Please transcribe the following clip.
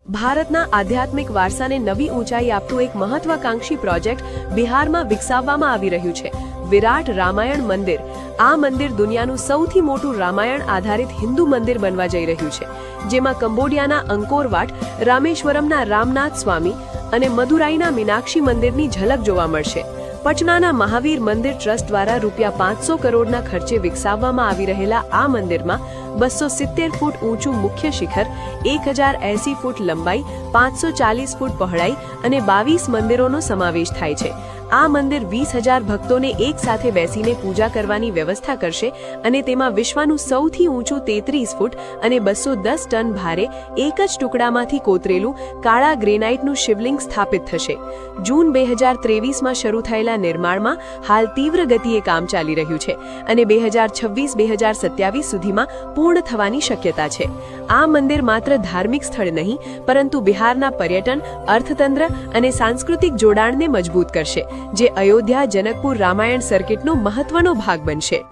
ભારતના આધ્યાત્મિક વારસાને નવી ઊંચાઈ આપતું એક મહત્વાકાંક્ષી પ્રોજેક્ટ બિહારમાં વિકસાવવામાં આવી રહ્યું છે, વિરાટ રામાયણ મંદિર। આ મંદિર દુનિયાનું સૌથી મોટું રામાયણ આધારિત હિન્દુ મંદિર બનવા જઈ રહ્યું છે, જેમાં કંબોડિયાના અંકોરવાટ, રામેશ્વરમના રામનાથ સ્વામી અને મદુરાઈના મીનાક્ષી મંદિરની ઝલક જોવા મળશે। પટનાના મહાવીર મંદિર ટ્રસ્ટ દ્વારા ₹500 કરોડના ખર્ચે વિકસાવવામાં આવી રહેલા આ મંદિરમાં 270 ફૂટ ઊંચું મુખ્ય શિખર, 1080 ફૂટ લંબાઈ, 540 ફૂટ પહોળાઈ અને 22 મંદિરોનો સમાવેશ થાય છે। આ મંદિર 20,000 ભક્તોને એક સાથે બેસીને પૂજા કરવાની વ્યવસ્થા કરશે અને તેમાં વિશ્વનું સૌથી ઊંચું 33 ફૂટ અને 210 ટન ભારે એક જ ટુકડામાંથી કોતરેલું કાળા ગ્રેનાઇટનું શિવલિંગ સ્થાપિત થશે। જૂન 2023માં શરૂ થયેલા નિર્માણમાં હાલ તીવ્ર ગતિએ કામ ચાલી રહ્યું છે અને 2026-2027 સુધીમાં પૂર્ણ થવાની શક્યતા છે। આ મંદિર માત્ર ધાર્મિક સ્થળ નહીં, પરંતુ બિહારના પર્યટન, અર્થતંત્ર અને સાંસ્કૃતિક જોડાણને મજબૂત કરશે, જે અયોધ્યા જનકપુર રામાયણ સર્કિટનો મહત્વનો ભાગ બનશે।